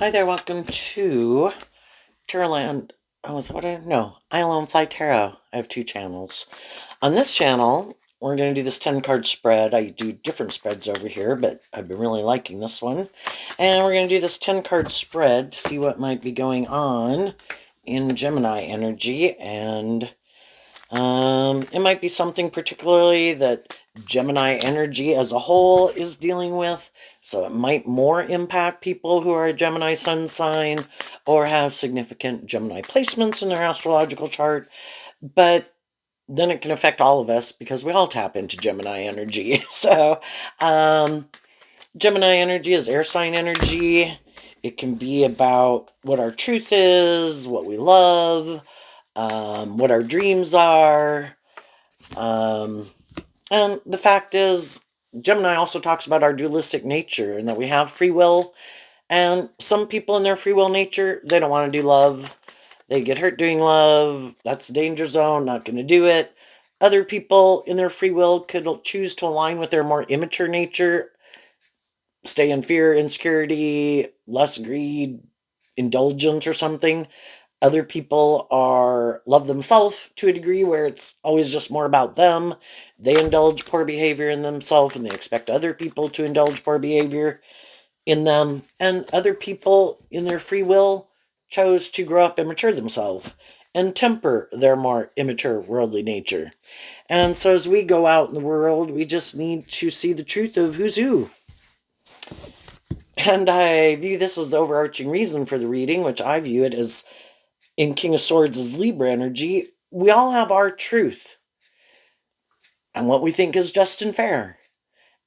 Hi there, welcome to Tarotland. Oh, is that what I Alone Fly Tarot. I have two channels. On this channel, we're going to do this 10 card spread. I do different spreads over here, but I've been really liking this one. And we're going to do this 10 card spread to see what might be going on in Gemini energy. And it might be something particularly that Gemini energy as a whole is dealing with. So it might more impact people who are a Gemini sun sign or have significant Gemini placements in their astrological chart. But then it can affect all of us because we all tap into Gemini energy. So Gemini energy is air sign energy. It can be about what our truth is, what we love, what our dreams are. And the fact is, Gemini also talks about our dualistic nature and that we have free will. And some people in their free will nature, they don't want to do love. They get hurt doing love. That's a danger zone, not going to do it. Other people in their free will could choose to align with their more immature nature, stay in fear, insecurity, less greed, indulgence or something. Other people are love themselves to a degree where it's always just more about them. They indulge poor behavior in themselves and they expect other people to indulge poor behavior in them. And other people in their free will chose to grow up immature themselves and temper their more immature worldly nature. And so as we go out in the world, we just need to see the truth of who's who. And I view this as the overarching reason for the reading, which I view it as in King of Swords is Libra energy. We all have our truth and what we think is just and fair.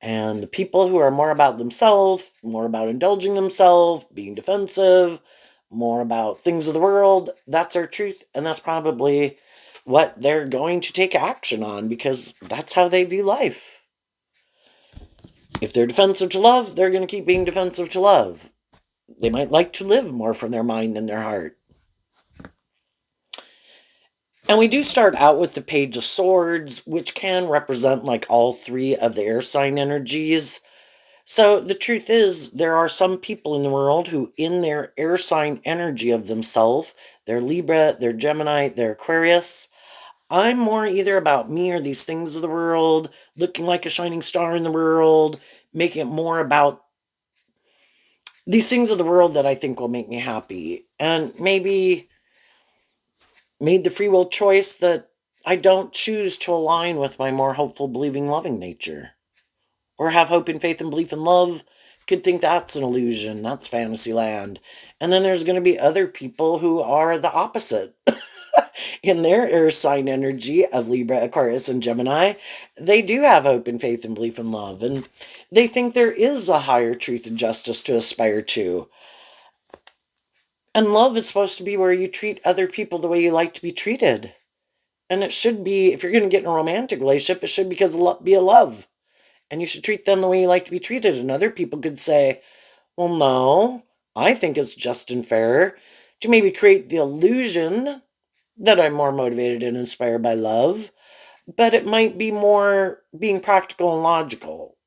And the people who are more about themselves, more about indulging themselves, being defensive, more about things of the world, that's our truth. And that's probably what they're going to take action on because that's how they view life. If they're defensive to love, they're going to keep being defensive to love. They might like to live more from their mind than their heart. And we do start out with the Page of Swords, which can represent like all three of the air sign energies. So the truth is, there are some people in the world who, in their air sign energy of themselves, they're Libra, they're Gemini, they're Aquarius. I'm more either about me or these things of the world, looking like a shining star in the world, making it more about these things of the world that I think will make me happy. And maybe made the free will choice that I don't choose to align with my more hopeful, believing, loving nature. Or have hope and faith and belief in love, could think that's an illusion, that's fantasy land. And then there's going to be other people who are the opposite. In their air sign energy of Libra, Aquarius, and Gemini, they do have hope and faith and belief in love. And they think there is a higher truth and justice to aspire to. And love is supposed to be where you treat other people the way you like to be treated. And it should be, if you're going to get in a romantic relationship, it should be a love. And you should treat them the way you like to be treated. And other people could say, well, no, I think it's just and fair to maybe create the illusion that I'm more motivated and inspired by love, but it might be more being practical and logical.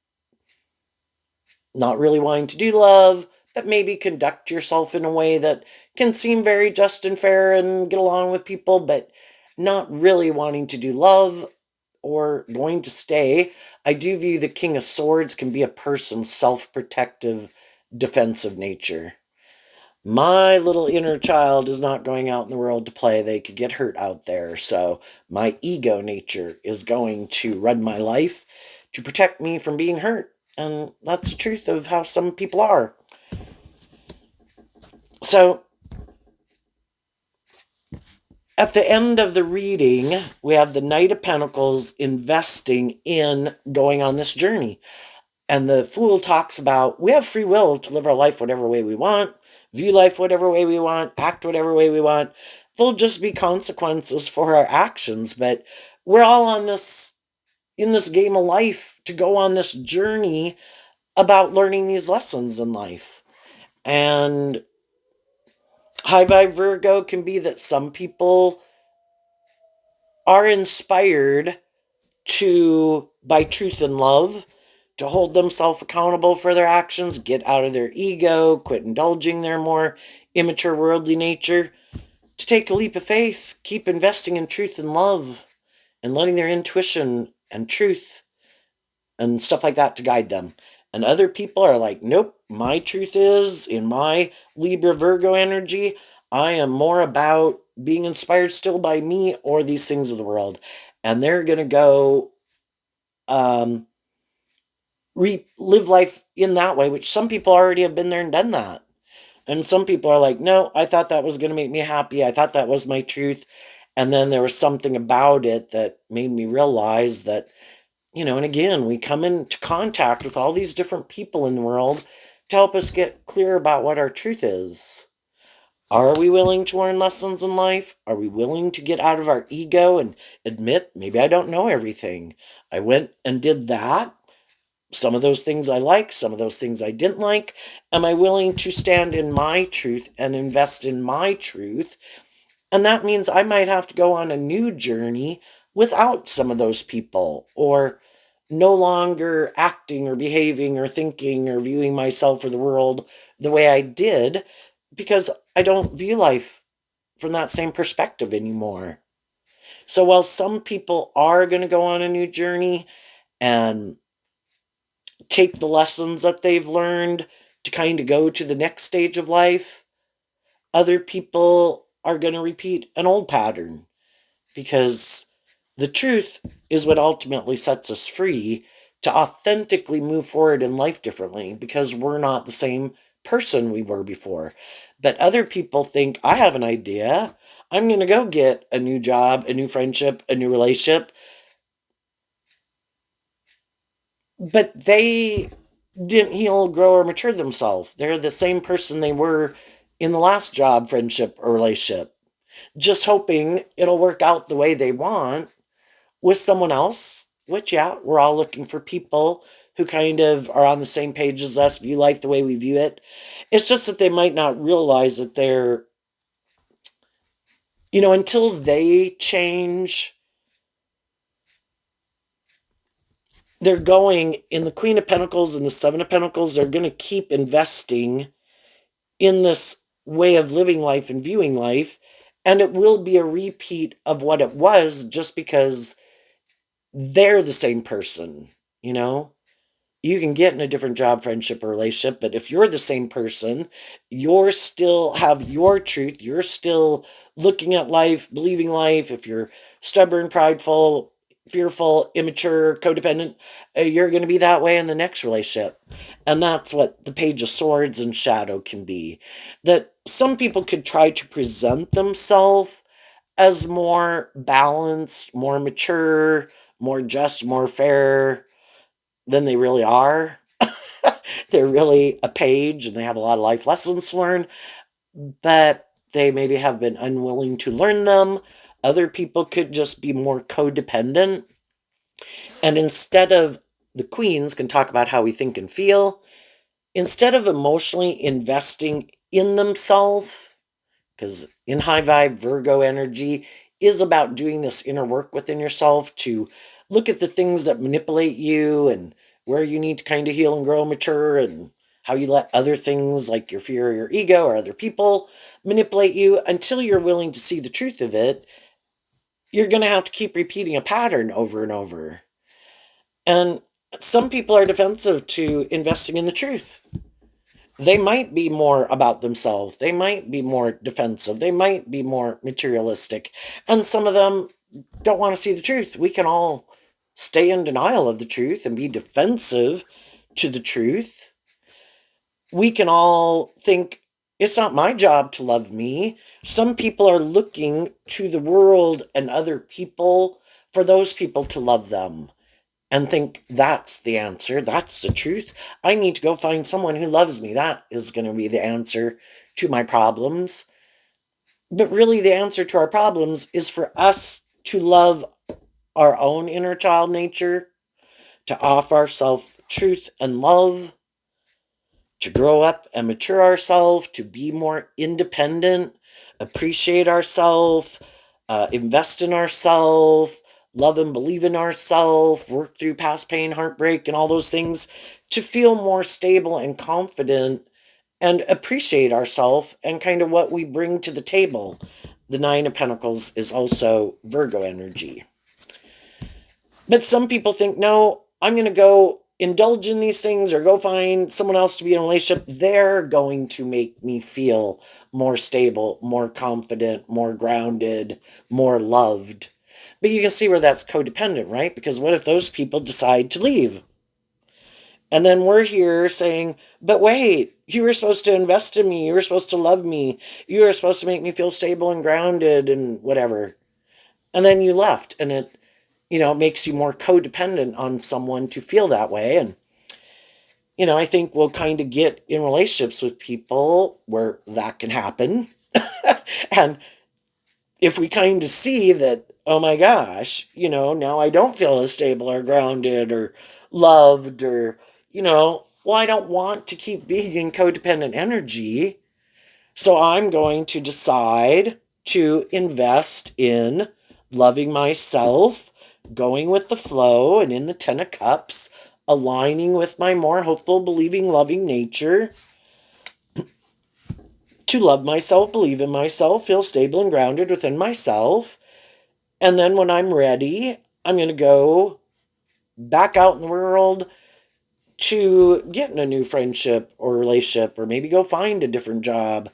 Not really wanting to do love, but maybe conduct yourself in a way that can seem very just and fair and get along with people, but not really wanting to do love or going to stay. I do view the King of Swords can be a person's self-protective, defensive nature. My little inner child is not going out in the world to play. They could get hurt out there. So my ego nature is going to run my life to protect me from being hurt. And that's the truth of how some people are. So at the end of the reading, we have the Knight of Pentacles investing in going on this journey. And the Fool talks about we have free will to live our life whatever way we want, view life whatever way we want, act whatever way we want. There'll just be consequences for our actions, but we're all on this in this game of life to go on this journey about learning these lessons in life. And High Vibe Virgo can be that some people are inspired to by truth and love to hold themselves accountable for their actions, get out of their ego, quit indulging their more immature worldly nature, to take a leap of faith, keep investing in truth and love, and letting their intuition and truth and stuff like that to guide them. And other people are like, nope, my truth is in my Libra Virgo energy, I am more about being inspired still by me or these things of the world. And they're going to go um, live life in that way, which some people already have been there and done that. And some people are like, no, I thought that was going to make me happy. I thought that was my truth. And then there was something about it that made me realize that, and again, we come into contact with all these different people in the world to help us get clear about what our truth is. Are we willing to learn lessons in life? Are we willing to get out of our ego and admit, maybe I don't know everything? I went and did that. Some of those things I like, some of those things I didn't like. Am I willing to stand in my truth and invest in my truth? And that means I might have to go on a new journey without some of those people, or no longer acting or behaving or thinking or viewing myself or the world the way I did, because I don't view life from that same perspective anymore. So while some people are going to go on a new journey and take the lessons that they've learned to kind of go to the next stage of life, other people are going to repeat an old pattern, because the truth is what ultimately sets us free to authentically move forward in life differently, because we're not the same person we were before. But other people think, I have an idea. I'm going to go get a new job, a new friendship, a new relationship. But they didn't heal, grow, or mature themselves. They're the same person they were in the last job, friendship, or relationship, just hoping it'll work out the way they want with someone else, which, yeah, we're all looking for people who kind of are on the same page as us, view life the way we view it. It's just that they might not realize that they're, until they change, they're going in the Queen of Pentacles and the Seven of Pentacles, they're going to keep investing in this way of living life and viewing life. And it will be a repeat of what it was, just because they're the same person, you know? You can get in a different job, friendship, or relationship, but if you're the same person, you're still have your truth. You're still looking at life, believing life. If you're stubborn, prideful, fearful, immature, codependent, you're going to be that way in the next relationship. And that's what the Page of Swords and Shadow can be. That some people could try to present themselves as more balanced, more mature, more just, more fair than they really are. They're really a page and they have a lot of life lessons to learn, but they maybe have been unwilling to learn them. Other people could just be more codependent. And instead of, the queens can talk about how we think and feel, instead of emotionally investing in themselves, because in high vibe Virgo energy is about doing this inner work within yourself to look at the things that manipulate you and where you need to kind of heal and grow, mature, and how you let other things like your fear or your ego or other people manipulate you. Until you're willing to see the truth of it, you're going to have to keep repeating a pattern over and over. And some people are defensive to investing in the truth. They might be more about themselves. They might be more defensive. They might be more materialistic. And some of them don't want to see the truth. We can all stay in denial of the truth and be defensive to the truth. We can all think, it's not my job to love me. Some people are looking to the world and other people for those people to love them and think that's the answer, that's the truth. I need to go find someone who loves me. That is going to be the answer to my problems. But really, the answer to our problems is for us to love our own inner child nature, to offer ourselves truth and love, to grow up and mature ourselves, to be more independent, appreciate ourselves, invest in ourselves, love and believe in ourselves, work through past pain, heartbreak, and all those things to feel more stable and confident and appreciate ourselves and kind of what we bring to the table. The Nine of Pentacles is also Virgo energy. But some people think, no, I'm going to go indulge in these things or go find someone else to be in a relationship. They're going to make me feel more stable, more confident, more grounded, more loved. But you can see where that's codependent, right? Because what if those people decide to leave? And then we're here saying, but wait, you were supposed to invest in me. You were supposed to love me. You were supposed to make me feel stable and grounded and whatever. And then you left, and it makes you more codependent on someone to feel that way. And, I think we'll kind of get in relationships with people where that can happen. And if we kind of see that, oh my gosh, now I don't feel as stable or grounded or loved or, well, I don't want to keep being in codependent energy. So I'm going to decide to invest in loving myself, going with the flow, and in the Ten of Cups, aligning with my more hopeful, believing, loving nature to love myself, believe in myself, feel stable and grounded within myself. And then when I'm ready, I'm going to go back out in the world to get in a new friendship or relationship, or maybe go find a different job.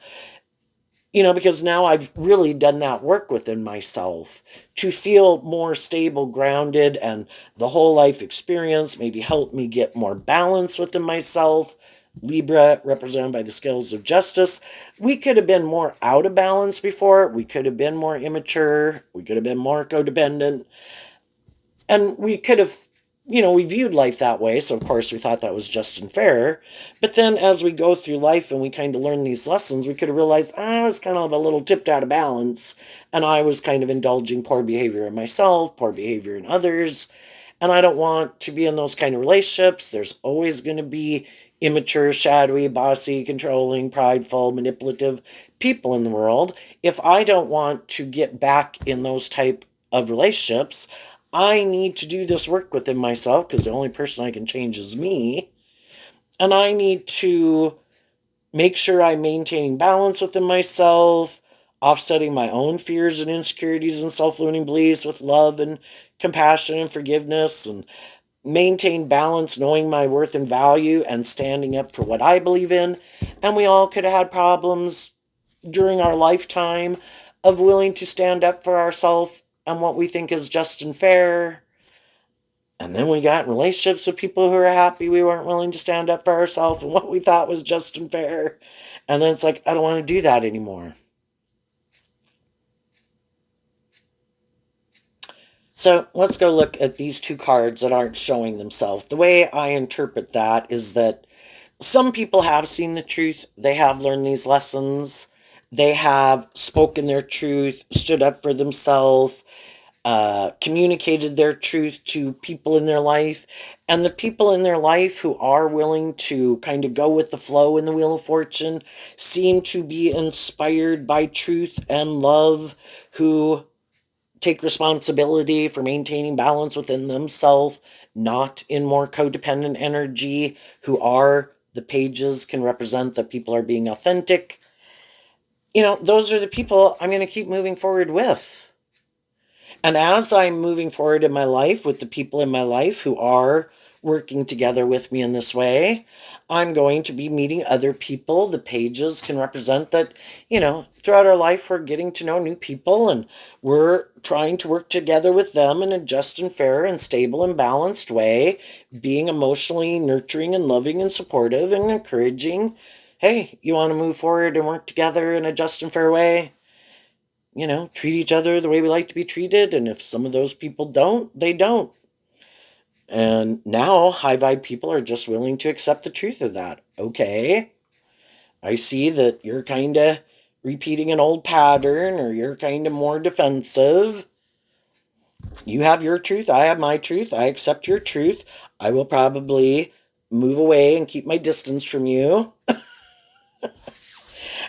Because now I've really done that work within myself to feel more stable, grounded, and the whole life experience maybe help me get more balance within myself. Libra, represented by the scales of justice. We could have been more out of balance before. We could have been more immature. We could have been more codependent. And we could have, we viewed life that way. So, of course, we thought that was just and fair. But then as we go through life and we kind of learn these lessons, we could have realized I was kind of a little tipped out of balance. And I was kind of indulging poor behavior in myself, poor behavior in others. And I don't want to be in those kind of relationships. There's always going to be immature, shadowy, bossy, controlling, prideful, manipulative people in the world. If I don't want to get back in those type of relationships, I need to do this work within myself because the only person I can change is me. And I need to make sure I'm maintaining balance within myself, offsetting my own fears and insecurities and self-limiting beliefs with love and compassion and forgiveness, and maintain balance, knowing my worth and value, and standing up for what I believe in. And we all could have had problems during our lifetime of willing to stand up for ourselves and what we think is just and fair. And then we got in relationships with people who are happy we weren't willing to stand up for ourselves and what we thought was just and fair. And then it's like, I don't want to do that anymore. So let's go look at these two cards that aren't showing themselves. The way I interpret that is that some people have seen the truth. They have learned these lessons. They have spoken their truth, stood up for themselves, communicated their truth to people in their life. And the people in their life who are willing to kind of go with the flow in the Wheel of Fortune seem to be inspired by truth and love, who take responsibility for maintaining balance within themselves, not in more codependent energy, who are the pages can represent that people are being authentic. Those are the people I'm going to keep moving forward with. And as I'm moving forward in my life with the people in my life who are working together with me in this way, I'm going to be meeting other people. The pages can represent that, throughout our life, we're getting to know new people and we're trying to work together with them in a just and fair and stable and balanced way, being emotionally nurturing and loving and supportive and encouraging. Hey, you want to move forward and work together in a just and fair way? Treat each other the way we like to be treated. And if some of those people don't, they don't. And now high vibe people are just willing to accept the truth of that. Okay, I see that you're kind of repeating an old pattern, or you're kind of more defensive. You have your truth. I have my truth. I accept your truth. I will probably move away and keep my distance from you.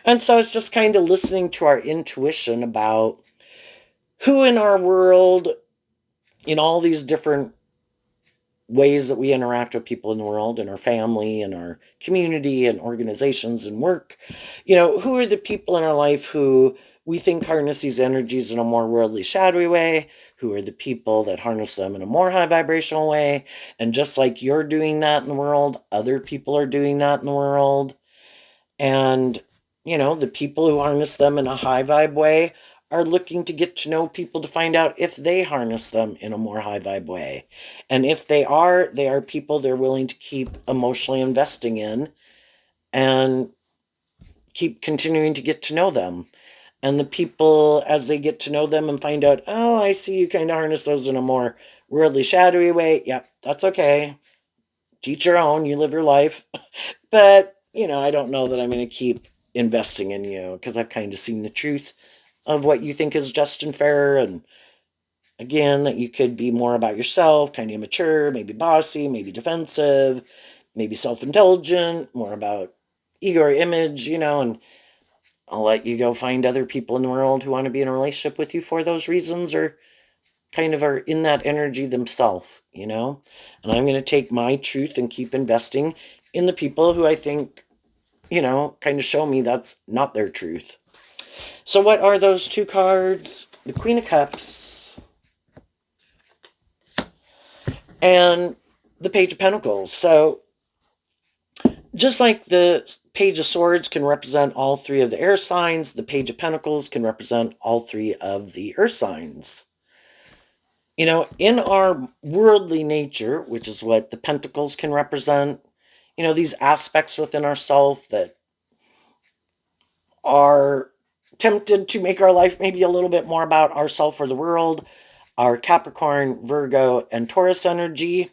And so it's just kind of listening to our intuition about who in our world in all these different ways that we interact with people in the world, in our family, in our community, and organizations and work, who are the people in our life who we think harness these energies in a more worldly, shadowy way? Who are the people that harness them in a more high vibrational way? And just like you're doing that in the world, other people are doing that in the world. And, the people who harness them in a high vibe way are looking to get to know people to find out if they harness them in a more high vibe way. And if they are people they're willing to keep emotionally investing in and keep continuing to get to know them. And the people, as they get to know them and find out, oh, I see you kind of harness those in a more worldly, shadowy way. Yep, that's okay. Teach your own. You live your life. But, I don't know that I'm going to keep investing in you because I've kind of seen the truth of what you think is just and fair. And again, that you could be more about yourself, kind of immature, maybe bossy, maybe defensive, maybe self indulgent, more about ego or image, and I'll let you go find other people in the world who want to be in a relationship with you for those reasons or kind of are in that energy themselves. And I'm going to take my truth and keep investing in the people who I think, kind of show me that's not their truth. So, what are those two cards? The Queen of Cups and the Page of Pentacles. So, just like the Page of Swords can represent all three of the air signs, the Page of Pentacles can represent all three of the earth signs. In our worldly nature, which is what the Pentacles can represent, these aspects within ourself that are tempted to make our life maybe a little bit more about ourself or the world, our Capricorn, Virgo, and Taurus energy.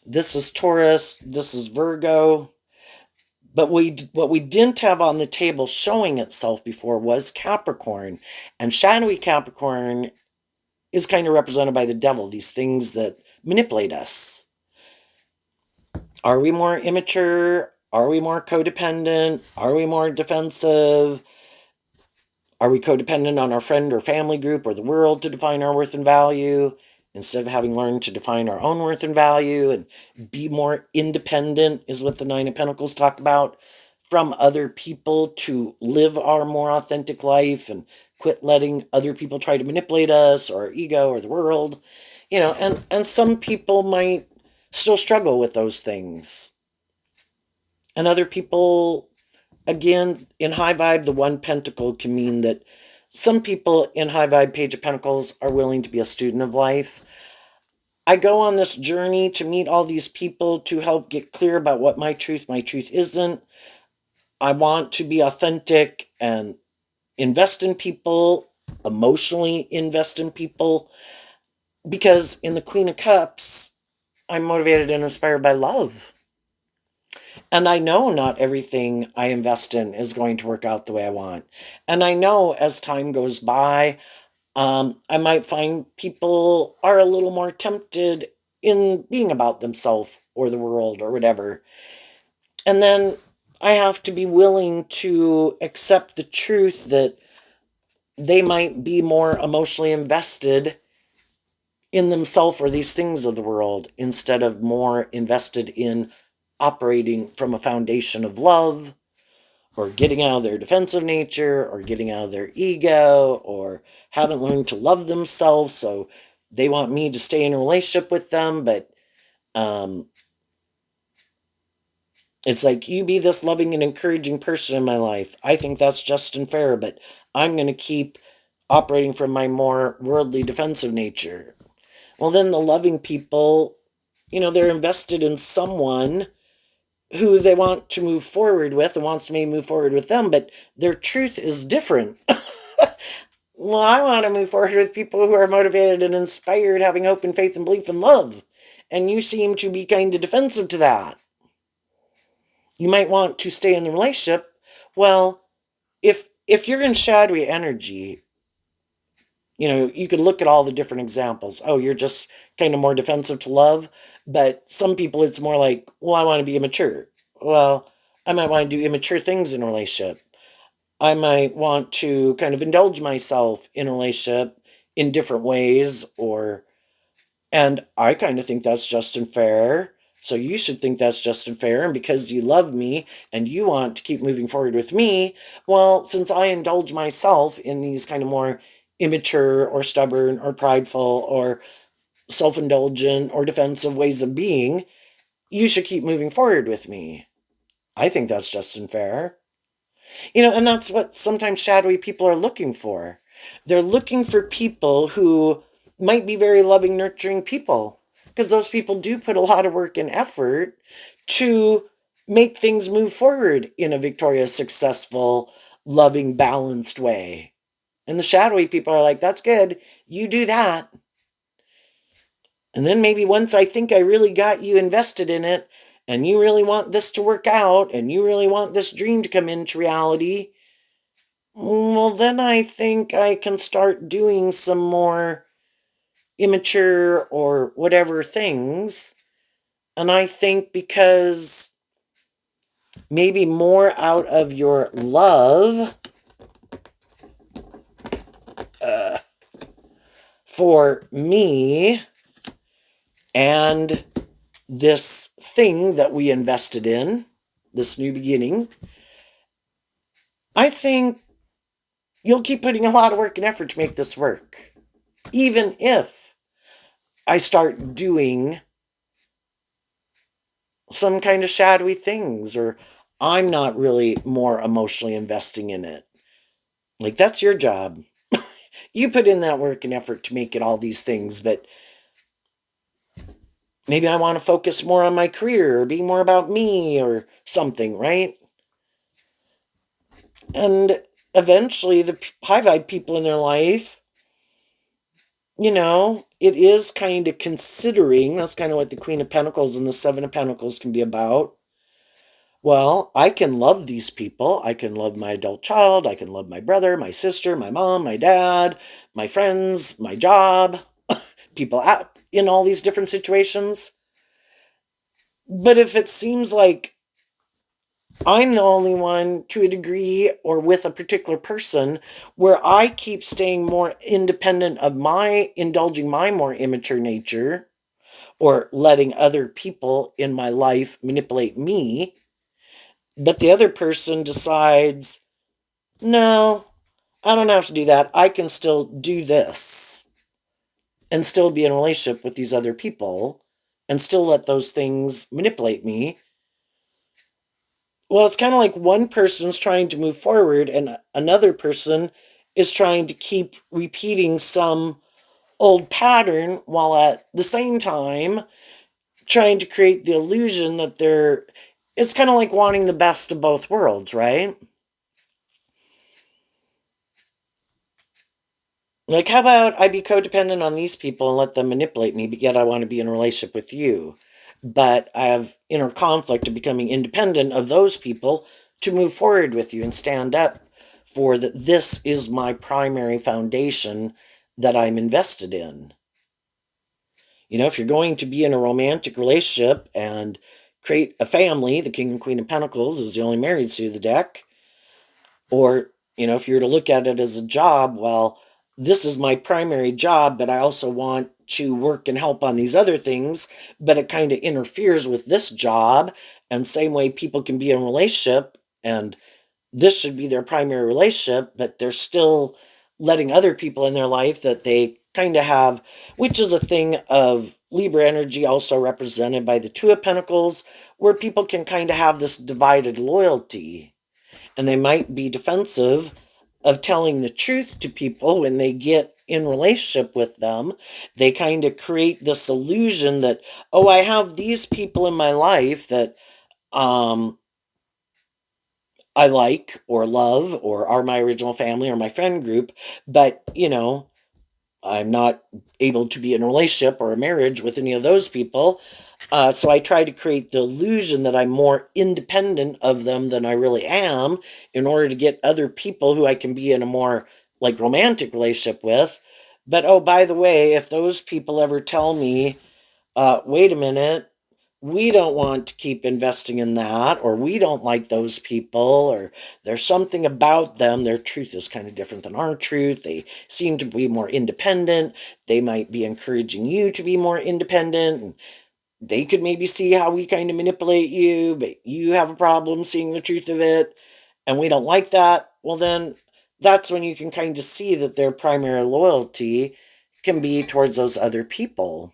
This is Taurus, this is Virgo. But what we didn't have on the table showing itself before was Capricorn. And shadowy Capricorn is kind of represented by the devil, these things that manipulate us. Are we more immature? Are we more codependent? Are we more defensive? Are we codependent on our friend or family group or the world to define our worth and value instead of having learned to define our own worth and value and be more independent, is what the Nine of Pentacles talk about, from other people to live our more authentic life and quit letting other people try to manipulate us or our ego or the world. And some people might still struggle with those things. And other people, again, in high vibe, the one pentacle can mean that some people in high vibe Page of Pentacles are willing to be a student of life. I go on this journey to meet all these people to help get clear about what my truth isn't. I want to be authentic and invest in people, emotionally invest in people, because in the Queen of Cups, I'm motivated and inspired by love. And I know not everything I invest in is going to work out the way I want. And I know as time goes by, I might find people are a little more tempted in being about themselves or the world or whatever. And then I have to be willing to accept the truth that they might be more emotionally invested in themselves or these things of the world instead of more invested in operating from a foundation of love or getting out of their defensive nature or getting out of their ego or haven't learned to love themselves. So they want me to stay in a relationship with them, but it's like, you be this loving and encouraging person in my life. I think that's just and fair, but I'm going to keep operating from my more worldly defensive nature. Well, then the loving people, they're invested in someone who they want to move forward with and wants to maybe move forward with them, but their truth is different. Well, I want to move forward with people who are motivated and inspired, having hope and faith and belief and love. And you seem to be kind of defensive to that. You might want to stay in the relationship. Well, if you're in shadowy energy, you could look at all the different examples. Oh, you're just kind of more defensive to love. But some people, it's more like, well, I want to be immature. Well, I might want to do immature things in a relationship. I might want to kind of indulge myself in a relationship in different ways or And I kind of think that's just and fair. So you should think that's just and fair. And because you love me and you want to keep moving forward with me, well, since I indulge myself in these kind of more immature or stubborn or prideful or self indulgent or defensive ways of being, you should keep moving forward with me. I think that's just and fair. And that's what sometimes shadowy people are looking for. They're looking for people who might be very loving, nurturing people, because those people do put a lot of work and effort to make things move forward in a victorious, successful, loving, balanced way. And the shadowy people are like, that's good. You do that. And then maybe once I think I really got you invested in it, and you really want this to work out, and you really want this dream to come into reality, well, then I think I can start doing some more immature or whatever things. And I think because maybe more out of your love uh, for me and this thing that we invested in, this new beginning, I think you'll keep putting a lot of work and effort to make this work. Even if I start doing some kind of shadowy things, or I'm not really more emotionally investing in it. Like, that's your job. You put in that work and effort to make it all these things, but maybe I want to focus more on my career or be more about me or something, right? And eventually, the high vibe people in their life, it is kind of considering that's kind of what the Queen of Pentacles and the Seven of Pentacles can be about. Well, I can love these people. I can love my adult child. I can love my brother, my sister, my mom, my dad, my friends, my job, people out in all these different situations. But if it seems like I'm the only one to a degree or with a particular person where I keep staying more independent of my indulging my more immature nature or letting other people in my life manipulate me, but the other person decides, no, I don't have to do that. I can still do this and still be in a relationship with these other people and still let those things manipulate me. Well, it's kind of like one person's trying to move forward and another person is trying to keep repeating some old pattern while at the same time trying to create the illusion that they're. It's kind of like wanting the best of both worlds, right? Like, how about I be codependent on these people and let them manipulate me, but yet I want to be in a relationship with you. But I have inner conflict of becoming independent of those people to move forward with you and stand up for that. This is my primary foundation that I'm invested in. If you're going to be in a romantic relationship and create a family, the King and Queen of Pentacles is the only married suit of the deck. Or, if you were to look at it as a job, well, this is my primary job, but I also want to work and help on these other things, but it kind of interferes with this job. And same way people can be in a relationship and this should be their primary relationship, but they're still letting other people in their life that they kind of have, which is a thing of Libra energy, also represented by the Two of Pentacles, where people can kind of have this divided loyalty and they might be defensive of telling the truth to people when they get in relationship with them. They kind of create this illusion that, oh, I have these people in my life that I like or love or are my original family or my friend group, but I'm not able to be in a relationship or a marriage with any of those people. So I try to create the illusion that I'm more independent of them than I really am in order to get other people who I can be in a more like romantic relationship with. But oh, by the way, if those people ever tell me, wait a minute, we don't want to keep investing in that, or we don't like those people, or there's something about them. Their truth is kind of different than our truth. They seem to be more independent. They might be encouraging you to be more independent. And they could maybe see how we kind of manipulate you, but you have a problem seeing the truth of it, and we don't like that. Well, then that's when you can kind of see that their primary loyalty can be towards those other people.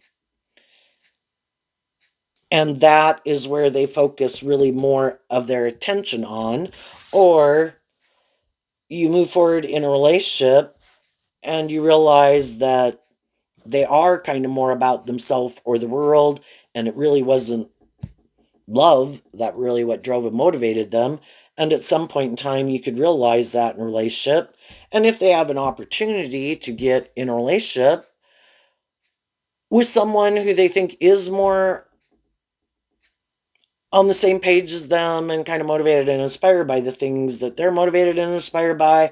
And that is where they focus really more of their attention on. Or you move forward in a relationship and you realize that they are kind of more about themselves or the world, and it really wasn't love that really what drove and motivated them. And at some point in time, you could realize that in a relationship. And if they have an opportunity to get in a relationship with someone who they think is more on the same page as them and kind of motivated and inspired by the things that they're motivated and inspired by,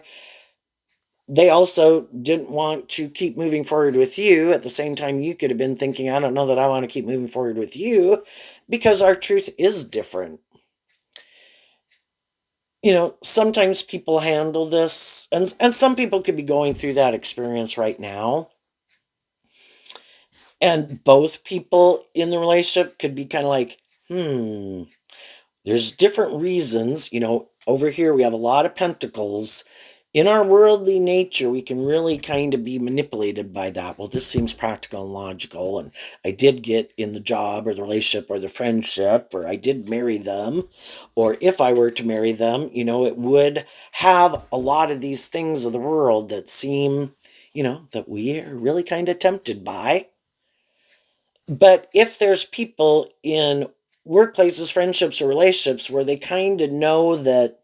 they also didn't want to keep moving forward with you. At the same time, you could have been thinking, I don't know that I want to keep moving forward with you, because our truth is different. Sometimes people handle this, and some people could be going through that experience right now. And both people in the relationship could be kind of like, there's different reasons. Over here we have a lot of pentacles. In our worldly nature, we can really kind of be manipulated by that. Well, this seems practical and logical, and I did get in the job or the relationship or the friendship, or I did marry them, or if I were to marry them, it would have a lot of these things of the world that seem, that we are really kind of tempted by. But if there's people in workplaces, friendships, or relationships where they kind of know that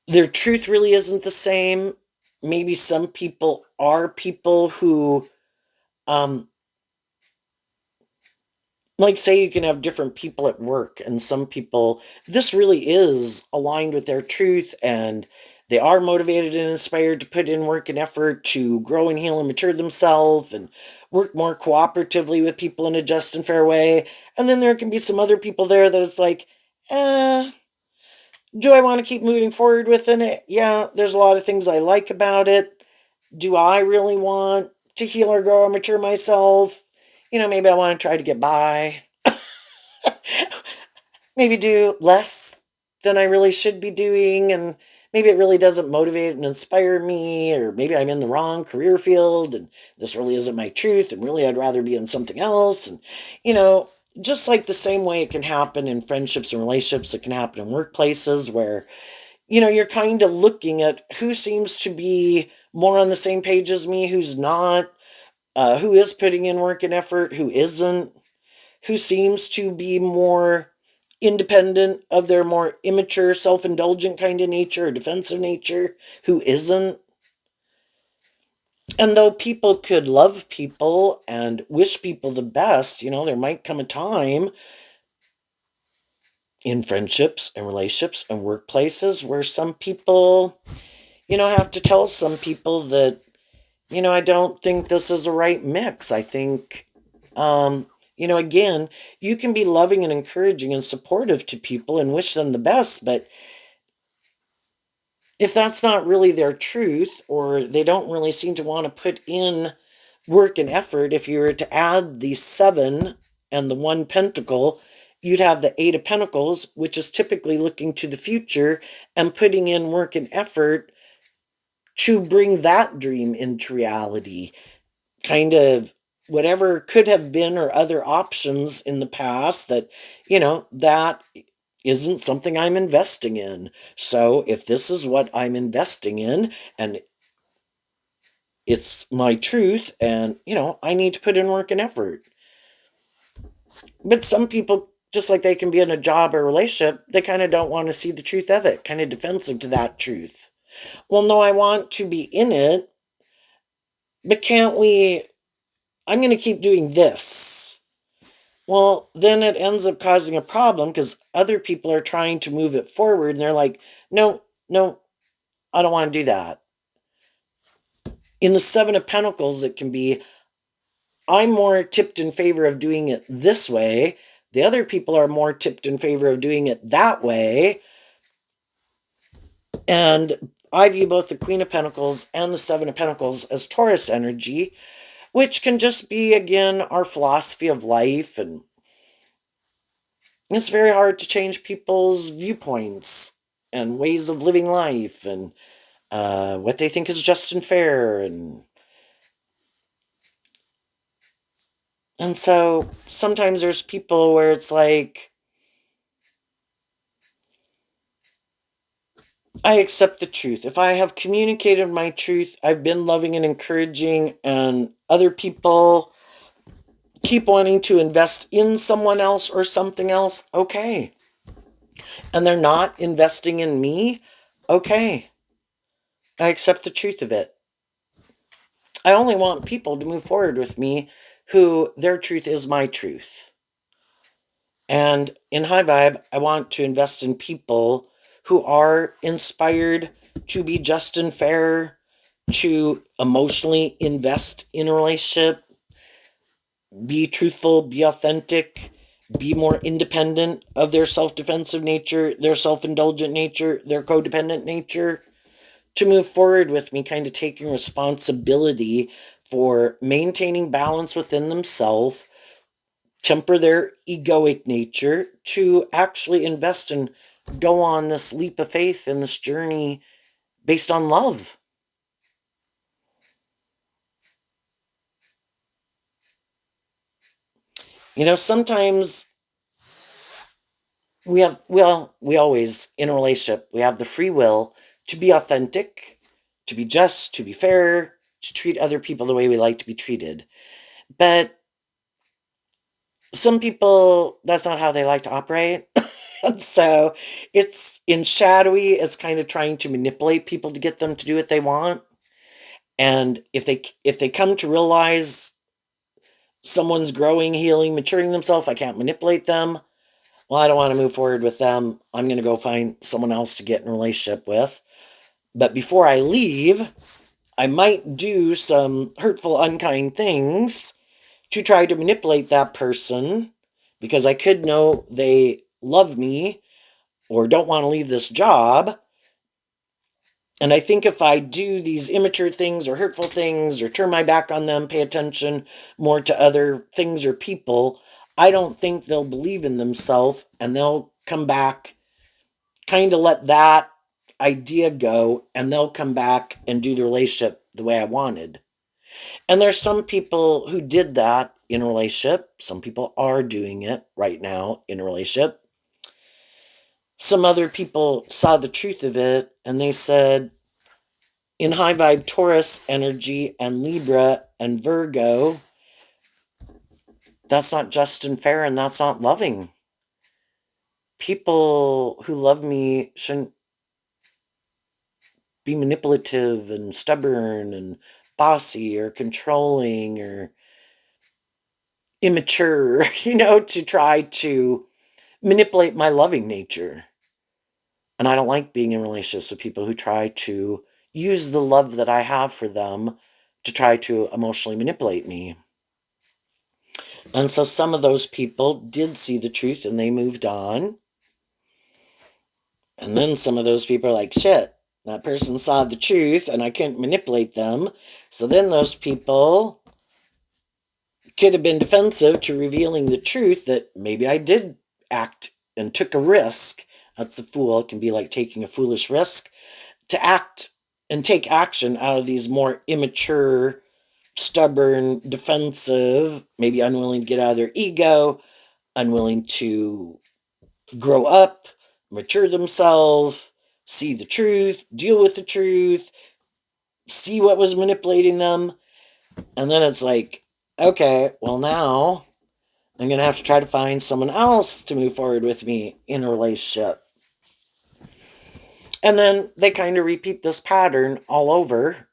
their truth really isn't the same, maybe some people are people who, um, like, say you can have different people at work, and some people, this really is aligned with their truth, and they are motivated and inspired to put in work and effort to grow and heal and mature themselves and work more cooperatively with people in a just and fair way. And then there can be some other people there that it's like, eh, do I want to keep moving forward within it? Yeah, there's a lot of things I like about it. Do I really want to heal or grow or mature myself? Maybe I want to try to get by. Maybe do less than I really should be doing, and maybe it really doesn't motivate and inspire me, or maybe I'm in the wrong career field and this really isn't my truth, and really I'd rather be in something else. And you know just like the same way it can happen in friendships and relationships, it can happen in workplaces where you're kind of looking at who seems to be more on the same page as me, who's not, who is putting in work and effort, who isn't, who seems to be more independent of their more immature, self indulgent kind of nature or defensive nature, who isn't. And though people could love people and wish people the best, there might come a time in friendships and relationships and workplaces where some people, have to tell some people that, I don't think this is a right mix. I think, again, you can be loving and encouraging and supportive to people and wish them the best, but if that's not really their truth, or they don't really seem to want to put in work and effort, if you were to add the seven and the one pentacle, you'd have the eight of pentacles, which is typically looking to the future and putting in work and effort to bring that dream into reality. Kind of whatever could have been or other options in the past that, that isn't something I'm investing in. So if this is what I'm investing in and it's my truth, and, I need to put in work and effort. But some people, just like they can be in a job or relationship, they kind of don't want to see the truth of it, kind of defensive to that truth. Well, no, I want to be in it, but can't we? I'm going to keep doing this. Well, then it ends up causing a problem because other people are trying to move it forward and they're like, no, no, I don't want to do that. In the Seven of Pentacles, it can be, I'm more tipped in favor of doing it this way. The other people are more tipped in favor of doing it that way. And I view both the Queen of Pentacles and the Seven of Pentacles as Taurus energy, which can just be, again, our philosophy of life. And it's very hard to change people's viewpoints and ways of living life and what they think is just and fair. And so sometimes there's people where it's like, I accept the truth. If I have communicated my truth, I've been loving and encouraging, and other people keep wanting to invest in someone else or something else, okay. And they're not investing in me, okay. I accept the truth of it. I only want people to move forward with me who their truth is my truth. And in High Vibe, I want to invest in people who are inspired to be just and fair, to emotionally invest in a relationship, be truthful, be authentic, be more independent of their self-defensive nature, their self-indulgent nature, their codependent nature, to move forward with me, kind of taking responsibility for maintaining balance within themselves, temper their egoic nature, to actually invest and go on this leap of faith in this journey based on love. Sometimes we always, in a relationship, we have the free will to be authentic, to be just, to be fair, to treat other people the way we like to be treated. But some people, that's not how they like to operate. And so it's in shadowy, it's kind of trying to manipulate people to get them to do what they want. And if they come to realize someone's growing, healing, maturing themselves, I can't manipulate them. Well, I don't want to move forward with them. I'm going to go find someone else to get in a relationship with. But before I leave, I might do some hurtful, unkind things to try to manipulate that person, because I could know they love me or don't want to leave this job. And I think if I do these immature things or hurtful things or turn my back on them, pay attention more to other things or people, I don't think they'll believe in themselves, and they'll come back, kind of let that idea go, and they'll come back and do the relationship the way I wanted. And there's some people who did that in a relationship. Some people are doing it right now in a relationship. Some other people saw the truth of it and they said, in High Vibe Taurus energy and Libra and Virgo, that's not just and fair, and that's not loving. People who love me shouldn't be manipulative and stubborn and bossy or controlling or immature, to try to manipulate my loving nature. And I don't like being in relationships with people who try to use the love that I have for them to try to emotionally manipulate me. And so some of those people did see the truth and they moved on. And then some of those people are like, shit, that person saw the truth and I couldn't manipulate them. So then those people could have been defensive to revealing the truth that maybe I did act and took a risk. That's a fool. It can be like taking a foolish risk to act and take action out of these more immature, stubborn, defensive, maybe unwilling to get out of their ego, unwilling to grow up, mature themselves, see the truth, deal with the truth, see what was manipulating them. And then it's like, okay, well, now I'm going to have to try to find someone else to move forward with me in a relationship. And then they kind of repeat this pattern all over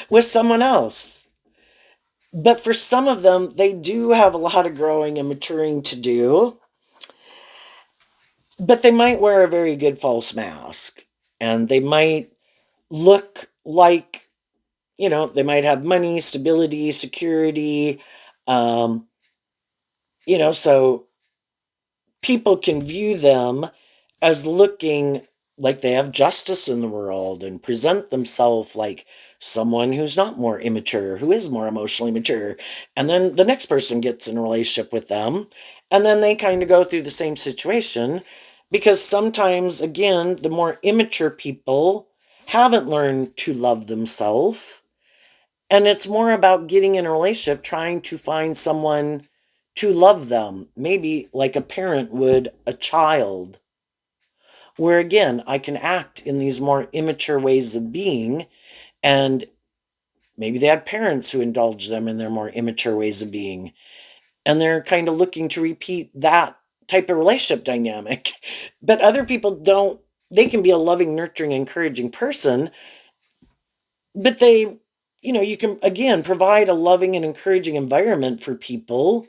with someone else. But for some of them, they do have a lot of growing and maturing to do. But they might wear a very good false mask. And they might look like, they might have money, stability, security, Um, so people can view them as looking like they have justice in the world and present themselves like someone who's not more immature, who is more emotionally mature. And then the next person gets in a relationship with them, and then they kind of go through the same situation because sometimes, again, the more immature people haven't learned to love themselves. And it's more about getting in a relationship, trying to find someone to love them, maybe like a parent would a child, where again, I can act in these more immature ways of being, and maybe they had parents who indulged them in their more immature ways of being, and they're kind of looking to repeat that type of relationship dynamic. But other people don't, they can be a loving, nurturing, encouraging person, but you can again provide a loving and encouraging environment for people,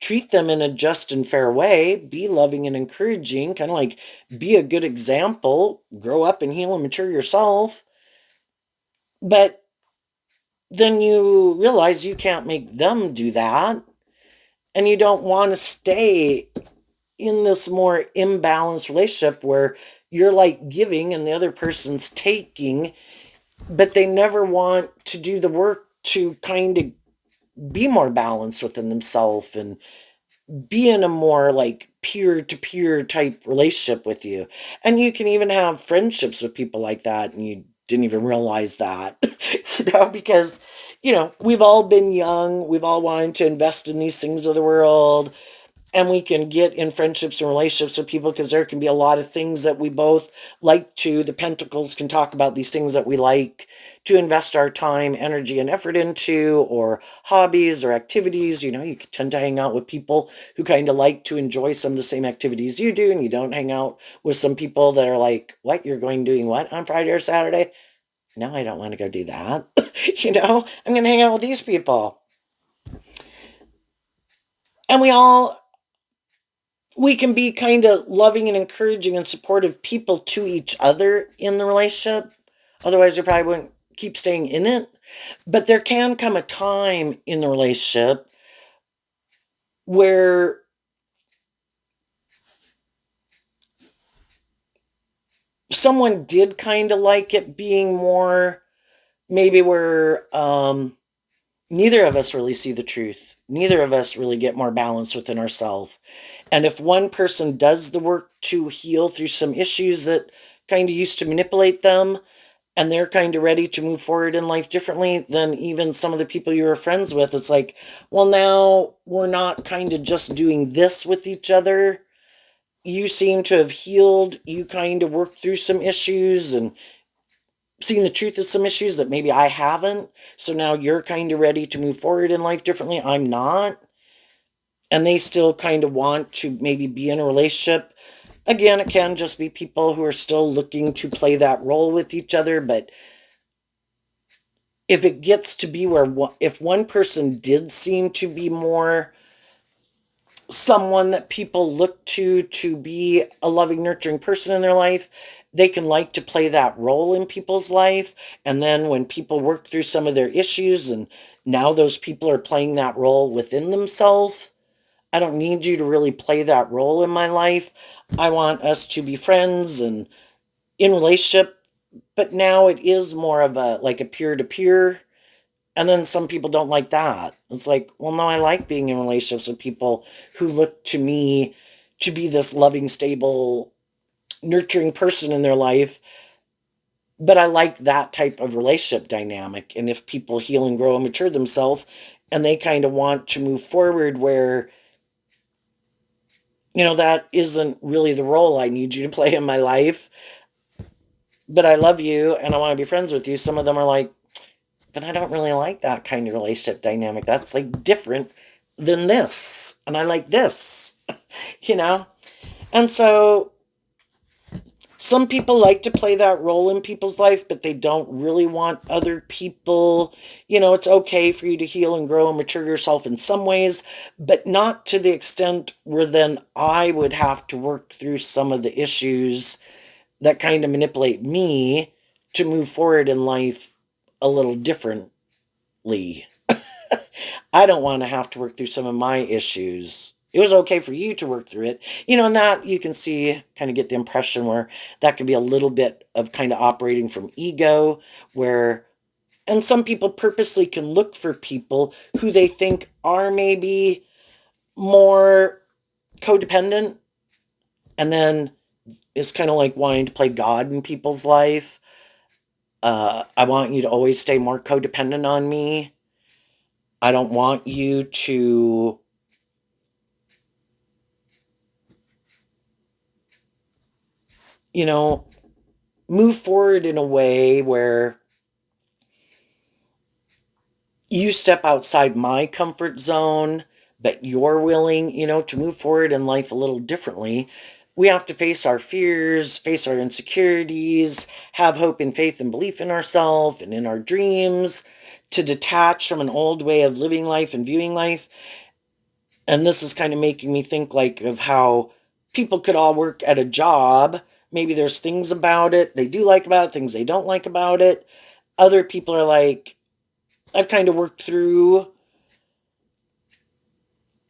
treat them in a just and fair way, be loving and encouraging, kind of like be a good example, grow up and heal and mature yourself. But then you realize you can't make them do that. And you don't want to stay in this more imbalanced relationship where you're like giving and the other person's taking, but they never want to do the work to kind of be more balanced within themselves and be in a more like peer to peer type relationship with you. And you can even have friendships with people like that and you didn't even realize that, because, we've all been young, we've all wanted to invest in these things of the world, and we can get in friendships and relationships with people because there can be a lot of things that we both like to. The pentacles can talk about these things that we like to invest our time, energy, and effort into, or hobbies or activities. You can tend to hang out with people who kind of like to enjoy some of the same activities you do, and you don't hang out with some people that are like, what, you're going doing what on Friday or Saturday? No, I don't want to go do that. I'm going to hang out with these people. And we can be kind of loving and encouraging and supportive people to each other in the relationship. Otherwise, they probably wouldn't keep staying in it. But there can come a time in the relationship where someone did kind of like it being more, maybe where neither of us really see the truth. Neither of us really get more balance within ourselves. And if one person does the work to heal through some issues that kind of used to manipulate them, and they're kind of ready to move forward in life differently than even some of the people you were friends with, it's like, well, now we're not kind of just doing this with each other. You seem to have healed. You kind of worked through some issues and seen the truth of some issues that maybe I haven't. So now you're kind of ready to move forward in life differently. I'm not. And they still kind of want to maybe be in a relationship. Again, it can just be people who are still looking to play that role with each other. But if it gets to be where if one person did seem to be more someone that people look to be a loving, nurturing person in their life, they can like to play that role in people's life. And then when people work through some of their issues and now those people are playing that role within themselves, I don't need you to really play that role in my life. I want us to be friends and in relationship. But now it is more of a like a peer to peer. And then some people don't like that. It's like, well, no, I like being in relationships with people who look to me to be this loving, stable, nurturing person in their life. But I like that type of relationship dynamic. And if people heal and grow and mature themselves and they kind of want to move forward where, that isn't really the role I need you to play in my life, but I love you and I want to be friends with you. Some of them are like, but I don't really like that kind of relationship dynamic. That's like different than this. And I like this, you know? And so some people like to play that role in people's life, but they don't really want other people. It's okay for you to heal and grow and mature yourself in some ways, but not to the extent where then I would have to work through some of the issues that kind of manipulate me to move forward in life a little differently. I don't want to have to work through some of my issues. It was okay for you to work through it. And that you can see, kind of get the impression where that could be a little bit of kind of operating from ego, where, and some people purposely can look for people who they think are maybe more codependent, and then it's kind of like wanting to play God in people's life. I want you to always stay more codependent on me. I don't want you to, you know, move forward in a way where you step outside my comfort zone, but you're willing, to move forward in life a little differently. We have to face our fears, face our insecurities, have hope and faith and belief in ourselves and in our dreams, to detach from an old way of living life and viewing life. And this is kind of making me think like of how people could all work at a job. Maybe there's things about it they do like about it, things they don't like about it. Other people are like, I've kind of worked through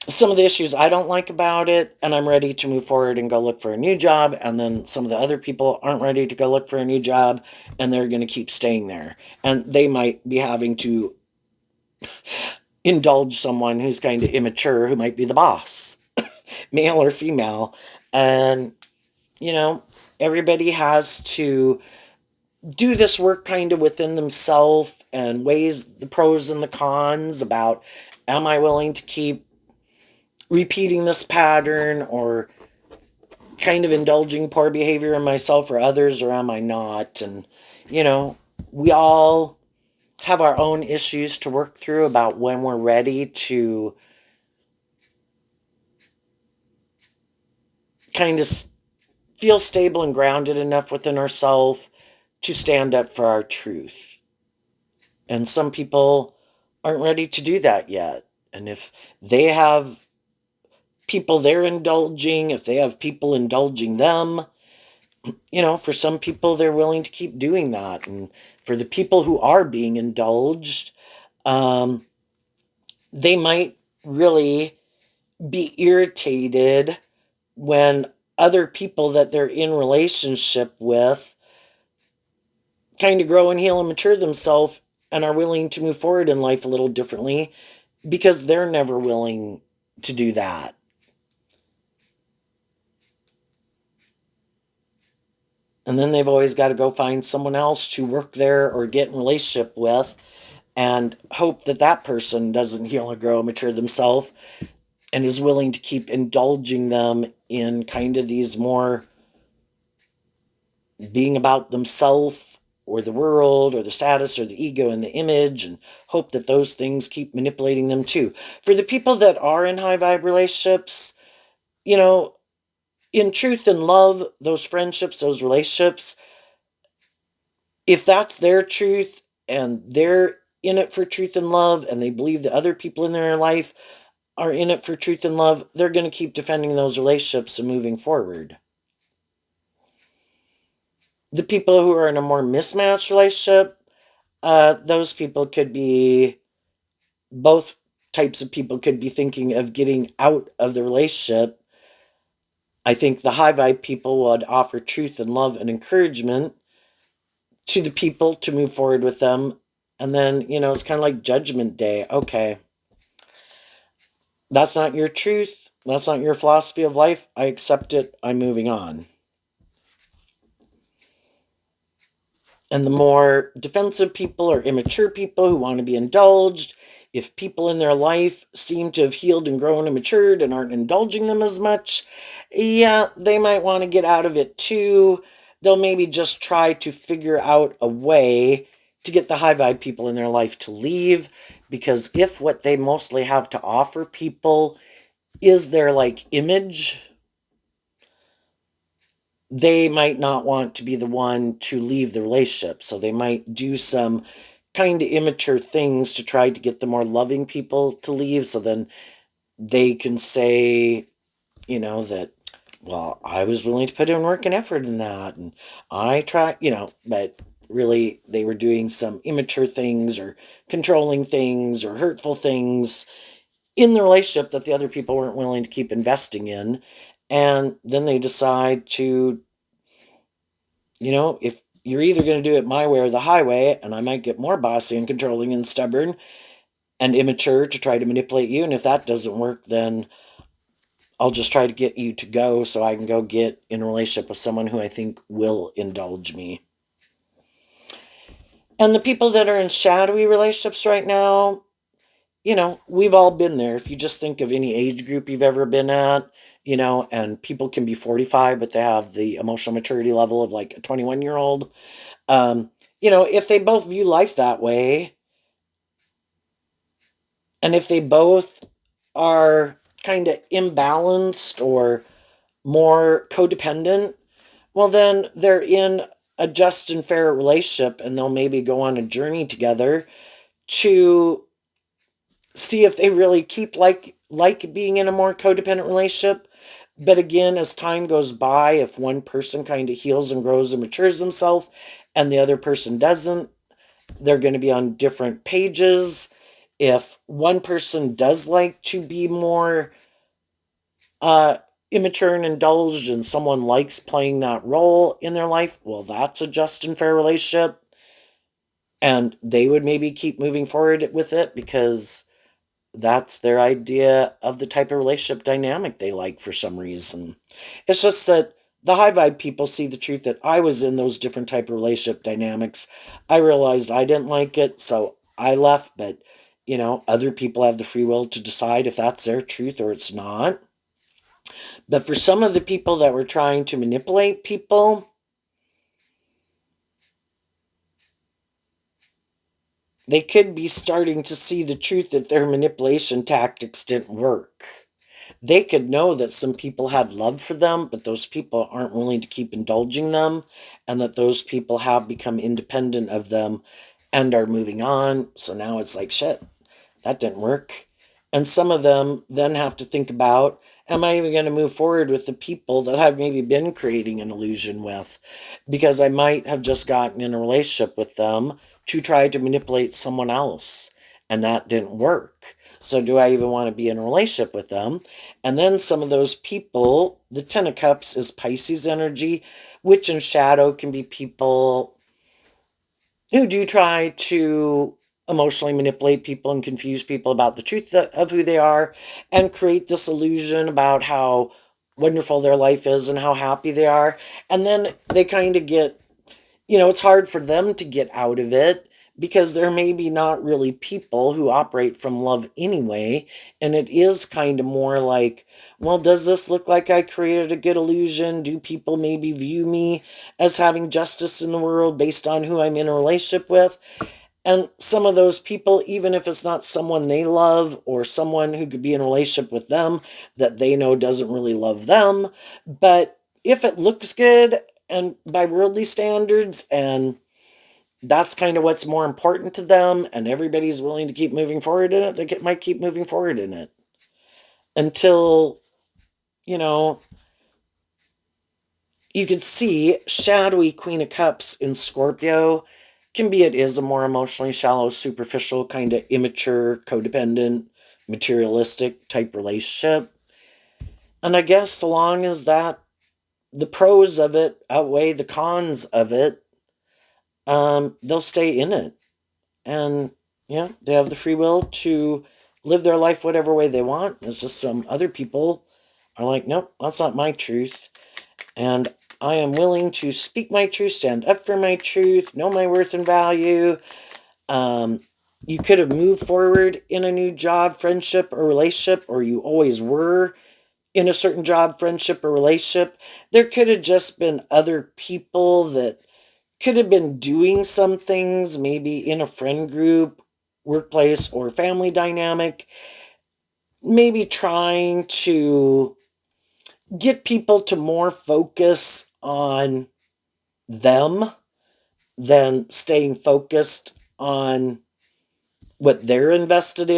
some of the issues I don't like about it, and I'm ready to move forward and go look for a new job. And then some of the other people aren't ready to go look for a new job, and they're going to keep staying there. And they might be having to indulge someone who's kind of immature, who might be the boss, male or female. And, you know, everybody has to do this work kind of within themselves and weighs the pros and the cons about, am I willing to keep repeating this pattern, or kind of indulging poor behavior in myself or others, or am I not? And, you know, we all have our own issues to work through about when we're ready to kind of feel stable and grounded enough within ourselves to stand up for our truth. And some people aren't ready to do that yet. And if they have people they're indulging, if they have people indulging them, for some people, they're willing to keep doing that. And for the people who are being indulged, um, they might really be irritated when other people that they're in relationship with kind of grow and heal and mature themselves and are willing to move forward in life a little differently, because they're never willing to do that. And then they've always got to go find someone else to work there or get in relationship with, and hope that that person doesn't heal or grow and mature themselves and is willing to keep indulging them in kind of these more being about themselves or the world or the status or the ego and the image, and hope that those things keep manipulating them too. For the people that are in high vibe relationships, you know, in truth and love, those friendships, those relationships, if that's their truth and they're in it for truth and love, and they believe that other people in their life are in it for truth and love, they're going to keep defending those relationships and moving forward. The people who are in a more mismatched relationship, those people could be, both types of people could be thinking of getting out of the relationship. I think the high vibe people would offer truth and love and encouragement to the people to move forward with them. And then, it's kind of like judgment day. Okay, that's not your truth. That's not your philosophy of life. I accept it. I'm moving on. And the more defensive people or immature people who want to be indulged, if people in their life seem to have healed and grown and matured and aren't indulging them as much, yeah, they might want to get out of it too. They'll maybe just try to figure out a way to get the high vibe people in their life to leave. Because if what they mostly have to offer people is their like image, they might not want to be the one to leave the relationship. So they might do some kind of immature things to try to get the more loving people to leave. So then they can say, that, well, I was willing to put in work and effort in that. And I try, but really they were doing some immature things or controlling things or hurtful things in the relationship that the other people weren't willing to keep investing in. And then they decide to, if you're either going to do it my way or the highway, and I might get more bossy and controlling and stubborn and immature to try to manipulate you. And if that doesn't work, then I'll just try to get you to go so I can go get in a relationship with someone who I think will indulge me. And the people that are in shadowy relationships right now, we've all been there. If you just think of any age group you've ever been at, and people can be 45, but they have the emotional maturity level of like a 21-year-old. Um, if they both view life that way, and if they both are kind of imbalanced or more codependent, well, then they're in a just and fair relationship and they'll maybe go on a journey together to see if they really keep like being in a more codependent relationship. But again, as time goes by, if one person kind of heals and grows and matures themselves and the other person doesn't, they're going to be on different pages. If one person does like to be more uh immature and indulged and someone likes playing that role in their life, well, that's a just and fair relationship. And they would maybe keep moving forward with it because that's their idea of the type of relationship dynamic they like for some reason. It's just that the high vibe people see the truth that I was in those different type of relationship dynamics. I realized I didn't like it, so I left, but other people have the free will to decide if that's their truth or it's not. But for some of the people that were trying to manipulate people, they could be starting to see the truth that their manipulation tactics didn't work. They could know that some people had love for them, but those people aren't willing to keep indulging them, and that those people have become independent of them and are moving on. So now it's like, shit, that didn't work. And some of them then have to think about, am I even going to move forward with the people that I've maybe been creating an illusion with? Because I might have just gotten in a relationship with them to try to manipulate someone else, and that didn't work. So do I even want to be in a relationship with them? And then some of those people, the Ten of Cups is Pisces energy, which in shadow can be people who do try to emotionally manipulate people and confuse people about the truth of who they are and create this illusion about how wonderful their life is and how happy they are. And then they kind of get, it's hard for them to get out of it because they're maybe not really people who operate from love anyway. And it is kind of more like, well, does this look like I created a good illusion? Do people maybe view me as having justice in the world based on who I'm in a relationship with? And some of those people, even if it's not someone they love or someone who could be in a relationship with them that they know doesn't really love them, but if it looks good and by worldly standards and that's kind of what's more important to them and everybody's willing to keep moving forward in it, might keep moving forward in it until, you know, you could see shadowy Queen of Cups in Scorpio it is a more emotionally shallow, superficial, kind of immature, codependent, materialistic type relationship. And I guess so long as that the pros of it outweigh the cons of it, they'll stay in it. And yeah, they have the free will to live their life whatever way they want. It's just some other people are like, nope, that's not my truth. And I am willing to speak my truth, stand up for my truth, know my worth and value. Um, you could have moved forward in a new job, friendship, or relationship, or you always were in a certain job, friendship, or relationship. There could have just been other people that could have been doing some things, maybe in a friend group, workplace, or family dynamic, maybe trying to get people to more focus on them than staying focused on what they're invested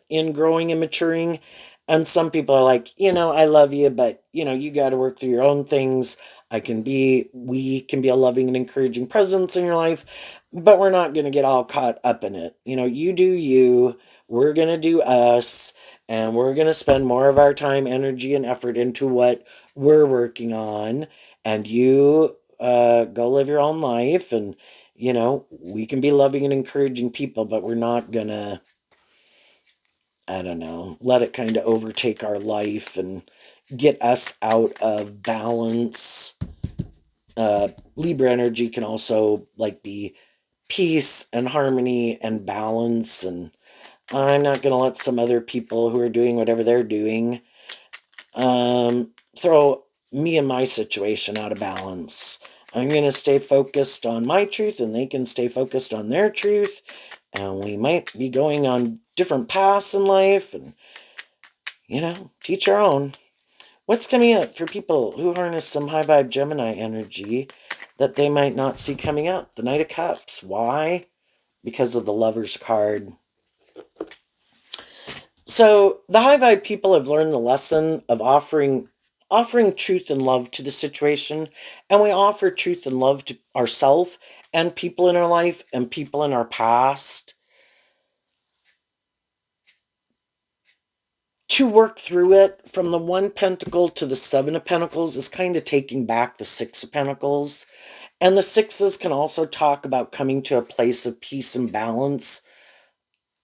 in growing and maturing. And some people are like, I love you, but you got to work through your own things. We can be a loving and encouraging presence in your life, but we're not going to get all caught up in it. You do you, we're going to do us, and we're going to spend more of our time, energy, and effort into what we're working on. And you go live your own life. And, we can be loving and encouraging people, but we're not going to, I don't know, let it kind of overtake our life and get us out of balance. Libra energy can also like be peace and harmony and balance. And I'm not going to let some other people who are doing whatever they're doing throw me and my situation out of balance. I'm going to stay focused on my truth, and they can stay focused on their truth. And we might be going on different paths in life, and teach our own. What's coming up for people who harness some high vibe Gemini energy that they might not see coming up? The Knight of Cups. Why? Because of the Lover's card. So the high vibe people have learned the lesson of offering truth and love to the situation, and we offer truth and love to ourselves and people in our life and people in our past to work through it. From the One Pentacle to the Seven of Pentacles is kind of taking back the Six of Pentacles. And the sixes can also talk about coming to a place of peace and balance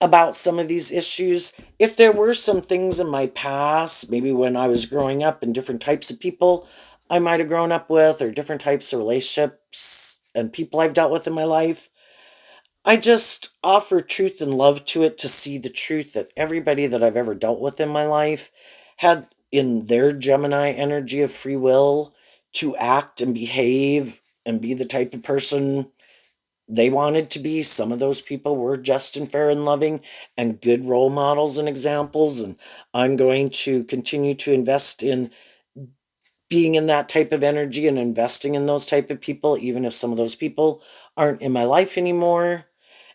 about some of these issues. If there were some things in my past, maybe when I was growing up, and different types of people I might have grown up with, or different types of relationships and people I've dealt with in my life, I just offer truth and love to it, to see the truth that everybody that I've ever dealt with in my life had in their Gemini energy of free will to act and behave and be the type of person they wanted to be. Some of those people were just and fair and loving and good role models and examples. And I'm going to continue to invest in being in that type of energy and investing in those type of people, even if some of those people aren't in my life anymore.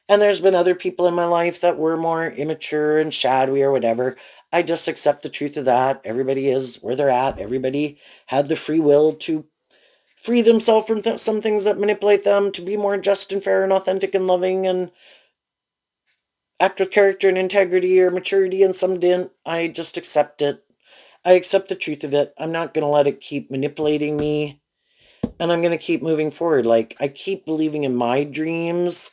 And there's been other people in my life that were more immature and shadowy or whatever. I just accept the truth of that. Everybody is where they're at. Everybody had the free will to free themselves from some things that manipulate them to be more just and fair and authentic and loving and act with character and integrity or maturity, and some didn't. I just accept it. I accept the truth of it. I'm not going to let it keep manipulating me, and I'm going to keep moving forward. Like, I keep believing in my dreams.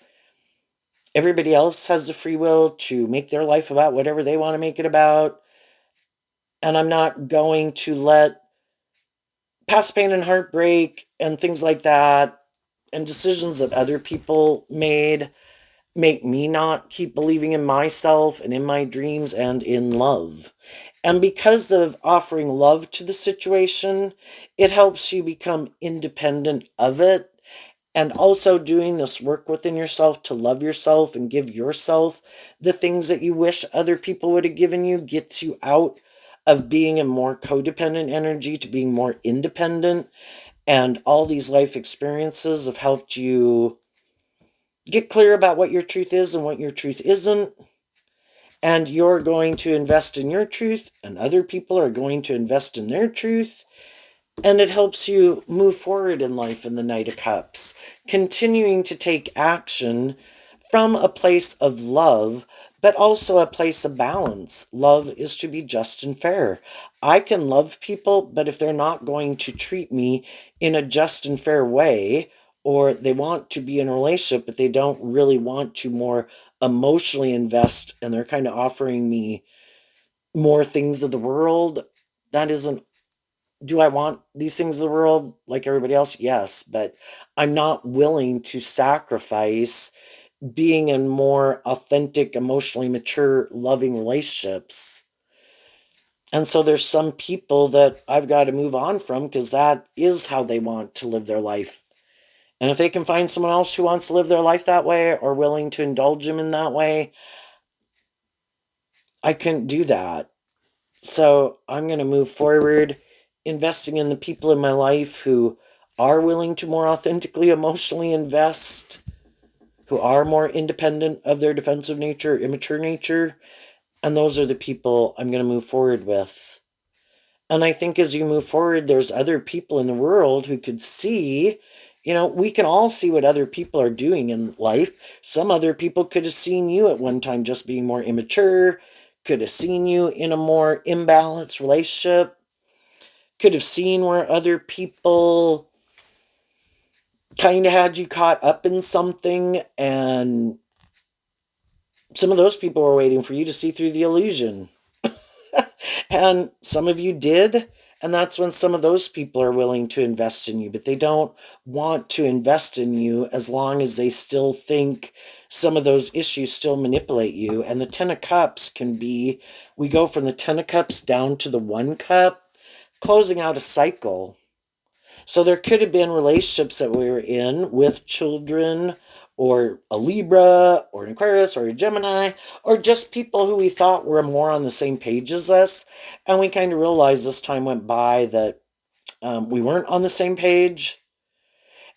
Everybody else has the free will to make their life about whatever they want to make it about. And I'm not going to let past pain and heartbreak and things like that and decisions that other people made make me not keep believing in myself and in my dreams and in love. And because of offering love to the situation, it helps you become independent of it. And also doing this work within yourself to love yourself and give yourself the things that you wish other people would have given you gets you out of being a more codependent energy to being more independent. And all these life experiences have helped you get clear about what your truth is and what your truth isn't. And you're going to invest in your truth, and other people are going to invest in their truth. And it helps you move forward in life in the Knight of Cups, continuing to take action from a place of love, but also a place of balance. Love is to be just and fair. I can love people, but if they're not going to treat me in a just and fair way, or they want to be in a relationship, but they don't really want to more emotionally invest, and they're kind of offering me more things of the world, that isn't. Do I want these things of the world like everybody else? Yes, but I'm not willing to sacrifice being in more authentic, emotionally mature, loving relationships. And so there's some people that I've got to move on from, because that is how they want to live their life. And if they can find someone else who wants to live their life that way or willing to indulge them in that way, I couldn't do that. So I'm going to move forward, investing in the people in my life who are willing to more authentically, emotionally invest, who are more independent of their defensive nature, immature nature, And those are the people I'm going to move forward with. And I think as you move forward, there's other people in the world who could see, we can all see what other people are doing in life. Some other people could have seen you at one time just being more immature, could have seen you in a more imbalanced relationship, could have seen where other people kind of had you caught up in something, and some of those people were waiting for you to see through the illusion. And some of you did, and that's when some of those people are willing to invest in you, but they don't want to invest in you as long as they still think some of those issues still manipulate you. And the 10 of Cups can be, we go from the 10 of Cups down to the 1 Cup, closing out a cycle. So there could have been relationships that we were in with children, or a Libra, or an Aquarius, or a Gemini, or just people who we thought were more on the same page as us. And we kind of realized as time went by that we weren't on the same page.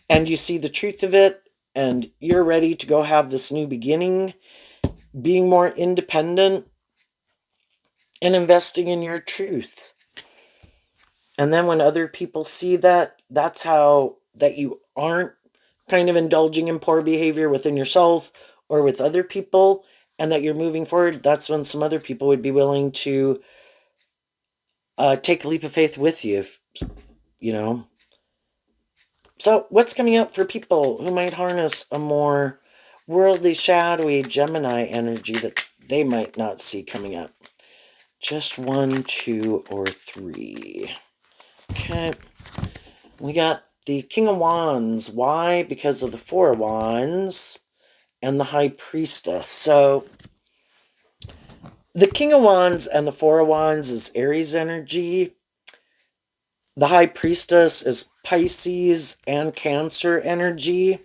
And you see the truth of it, and you're ready to go have this new beginning, being more independent and investing in your truth. And then when other people see that, that's how that you aren't kind of indulging in poor behavior within yourself or with other people, and that you're moving forward, that's when some other people would be willing to take a leap of faith with you, you know. So what's coming up for people who might harness a more worldly, shadowy Gemini energy that they might not see coming up? Just 1, 2, or 3. Okay. We got the King of Wands. Why? Because of the Four of Wands and the High Priestess. So the King of Wands and the Four of Wands is Aries energy. The High Priestess is Pisces and Cancer energy.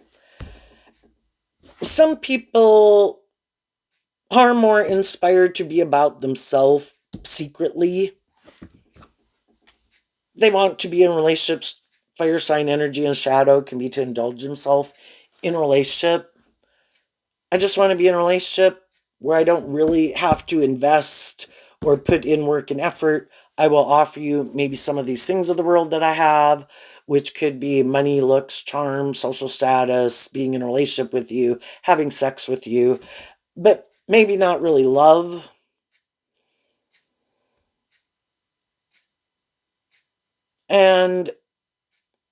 Some people are more inspired to be about themselves secretly. They want to be in relationships. Fire sign energy and shadow can be to indulge himself in a relationship. I just want to be in a relationship where I don't really have to invest or put in work and effort. I will offer you maybe some of these things of the world that I have, which could be money, looks, charm, social status, being in a relationship with you, having sex with you, but maybe not really love. And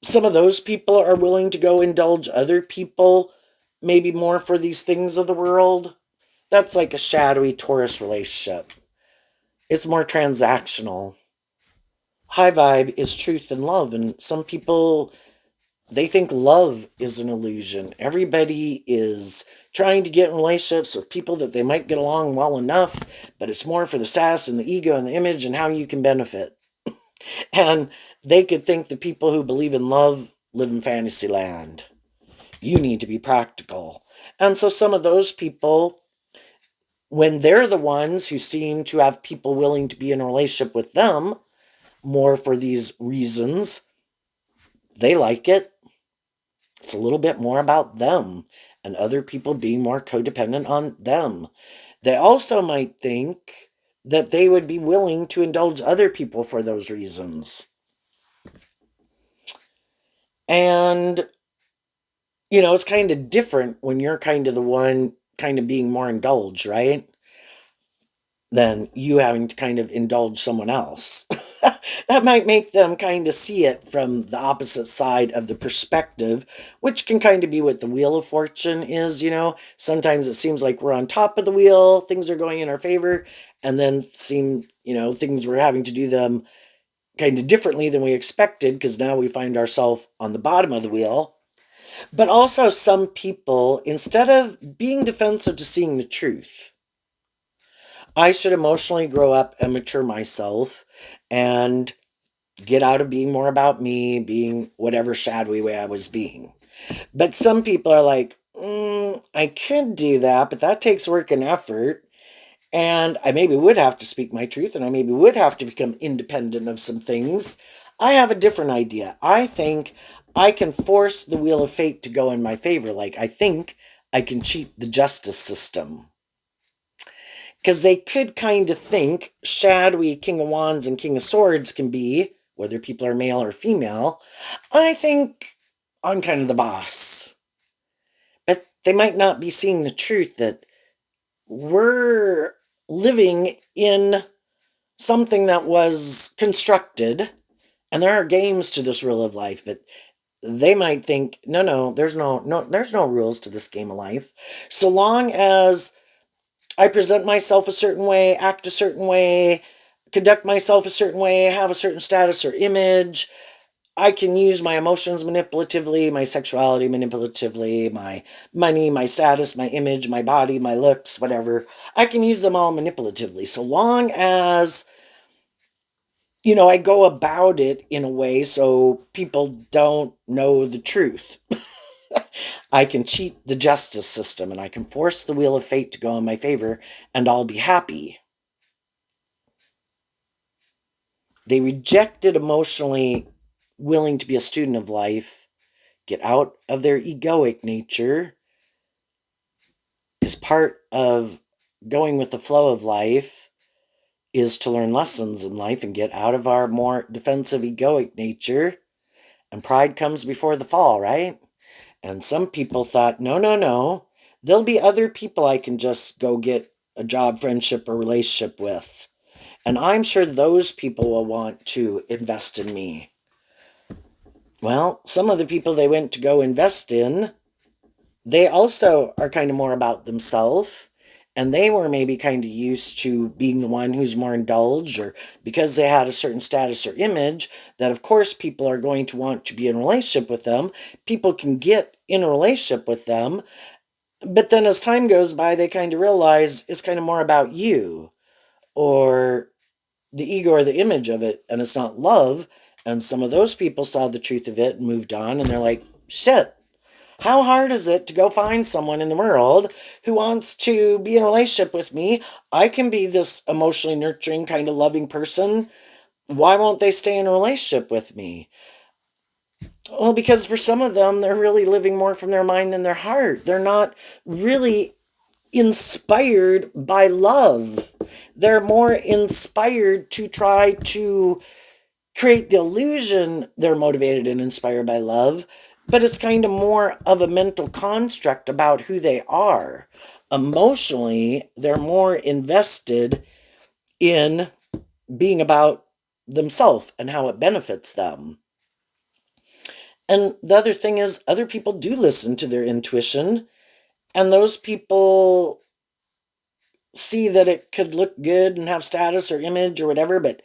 some of those people are willing to go indulge other people, maybe more for these things of the world. That's like a shadowy Taurus relationship. It's more transactional. High vibe is truth and love, and some people, they think love is an illusion. Everybody is trying to get in relationships with people that they might get along well enough, but it's more for the status and the ego and the image and how you can benefit. And they could think the people who believe in love live in fantasy land. You need to be practical. And so some of those people, when they're the ones who seem to have people willing to be in a relationship with them more for these reasons, they like it. It's a little bit more about them and other people being more codependent on them. They also might think that they would be willing to indulge other people for those reasons. And, it's kind of different when you're kind of the one kind of being more indulged, right? Than you having to kind of indulge someone else. That might make them kind of see it from the opposite side of the perspective, which can kind of be what the Wheel of Fortune is. Sometimes it seems like we're on top of the wheel, things are going in our favor, and then things we're having to do them kind of differently than we expected because now we find ourselves on the bottom of the wheel. But also some people, instead of being defensive to seeing the truth, I should emotionally grow up and mature myself and get out of being more about me, being whatever shadowy way I was being. But some people are like, I could do that, but that takes work and effort. And I maybe would have to speak my truth, and I maybe would have to become independent of some things. I have a different idea. I think I can force the wheel of fate to go in my favor. Like, I think I can cheat the justice system. Because they could kind of think shadowy King of Wands and King of Swords can be, whether people are male or female, I think I'm kind of the boss. But they might not be seeing the truth that we're living in something that was constructed, and there are games to this rule of life, but they might think, no, there's no rules to this game of life. So long as I present myself a certain way, act a certain way, conduct myself a certain way, have a certain status or image, I can use my emotions manipulatively, my sexuality manipulatively, my money, my status, my image, my body, my looks, whatever. I can use them all manipulatively. So long as, I go about it in a way so people don't know the truth. I can cheat the justice system and I can force the wheel of fate to go in my favor and I'll be happy. They rejected emotionally willing to be a student of life, get out of their egoic nature, is part of going with the flow of life is to learn lessons in life and get out of our more defensive egoic nature. And pride comes before the fall, right? And some people thought, no. There'll be other people I can just go get a job, friendship, or relationship with. And I'm sure those people will want to invest in me. Well, some of the people they went to go invest in, they also are kind of more about themselves. And they were maybe kind of used to being the one who's more indulged, or because they had a certain status or image, that of course people are going to want to be in a relationship with them. People can get in a relationship with them. But then as time goes by, they kind of realize it's kind of more about you or the ego or the image of it, and it's not love. And some of those people saw the truth of it and moved on, and they're like, shit, how hard is it to go find someone in the world who wants to be in a relationship with me? I can be this emotionally nurturing, kind of loving person. Why won't they stay in a relationship with me? Well, because for some of them, they're really living more from their mind than their heart. They're not really inspired by love. They're more inspired to try to create the illusion they're motivated and inspired by love, but it's kind of more of a mental construct about who they are. Emotionally, they're more invested in being about themselves and how it benefits them. And the other thing is, other people do listen to their intuition, and those people see that it could look good and have status or image or whatever, but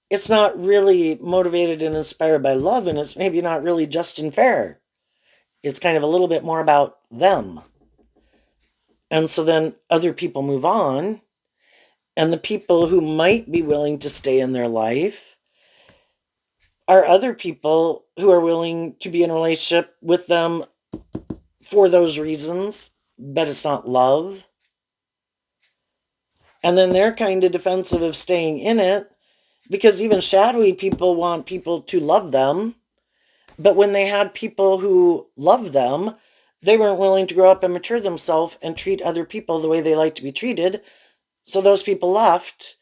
it's not really motivated and inspired by love, and it's maybe not really just and fair. It's kind of a little bit more about them. And so then other people move on, and the people who might be willing to stay in their life are other people who are willing to be in a relationship with them for those reasons, but it's not love. And then they're kind of defensive of staying in it because even shadowy people want people to love them. But when they had people who loved them, they weren't willing to grow up and mature themselves and treat other people the way they like to be treated. So those people left,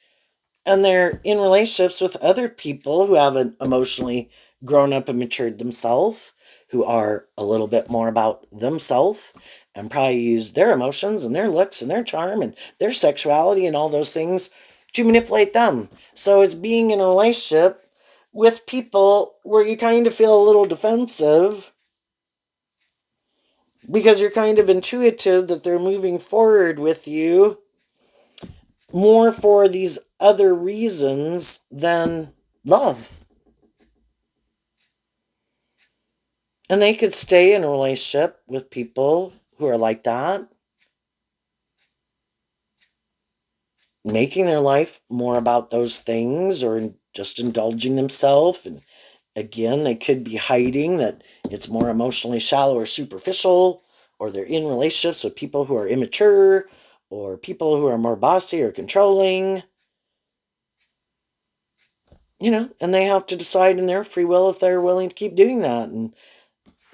and they're in relationships with other people who haven't emotionally grown up and matured themselves, who are a little bit more about themselves and probably use their emotions and their looks and their charm and their sexuality and all those things to manipulate them. So it's being in a relationship with people where you kind of feel a little defensive because you're kind of intuitive that they're moving forward with you more for these other reasons than love. And they could stay in a relationship with people who are like that, making their life more about those things or just indulging themselves. And again, they could be hiding that it's more emotionally shallow or superficial, or they're in relationships with people who are immature or people who are more bossy or controlling. And they have to decide in their free will if they're willing to keep doing that. And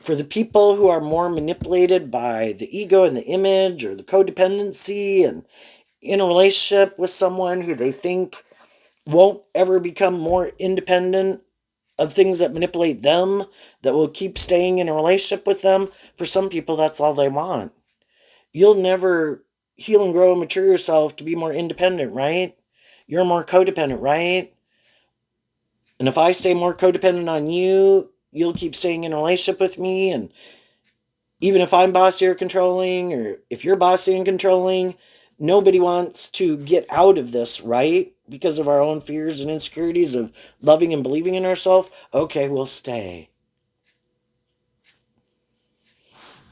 for the people who are more manipulated by the ego and the image or the codependency and in a relationship with someone who they think won't ever become more independent of things that manipulate them, that will keep staying in a relationship with them. For some people, that's all they want. You'll never heal and grow and mature yourself to be more independent, right? You're more codependent, right? And if I stay more codependent on you, you'll keep staying in a relationship with me. And even if I'm bossy or controlling, or if you're bossy and controlling, nobody wants to get out of this, right? Because of our own fears and insecurities of loving and believing in ourselves. Okay, we'll stay.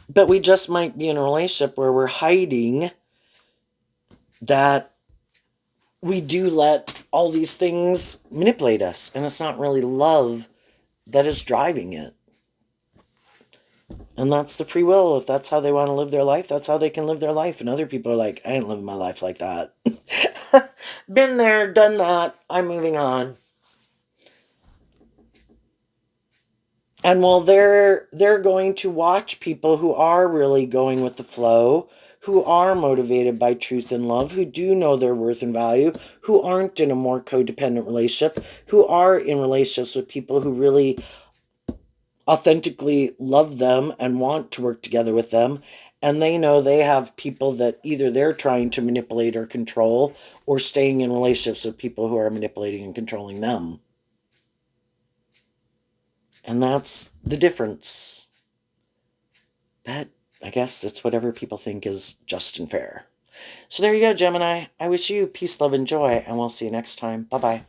But we just might be in a relationship where we're hiding that we do let all these things manipulate us. And it's not really love that is driving it. And that's the free will. If that's how they want to live their life, that's how they can live their life. And other people are like, I ain't living my life like that. Been there, done that. I'm moving on. And while they're going to watch people who are really going with the flow, who are motivated by truth and love, who do know their worth and value, who aren't in a more codependent relationship, who are in relationships with people who really authentically love them and want to work together with them, and they know they have people that either they're trying to manipulate or control, or staying in relationships with people who are manipulating and controlling them. And that's the difference. But I guess it's whatever people think is just and fair. So there you go, Gemini. I wish you peace, love, and joy, and we'll see you next time. Bye-bye.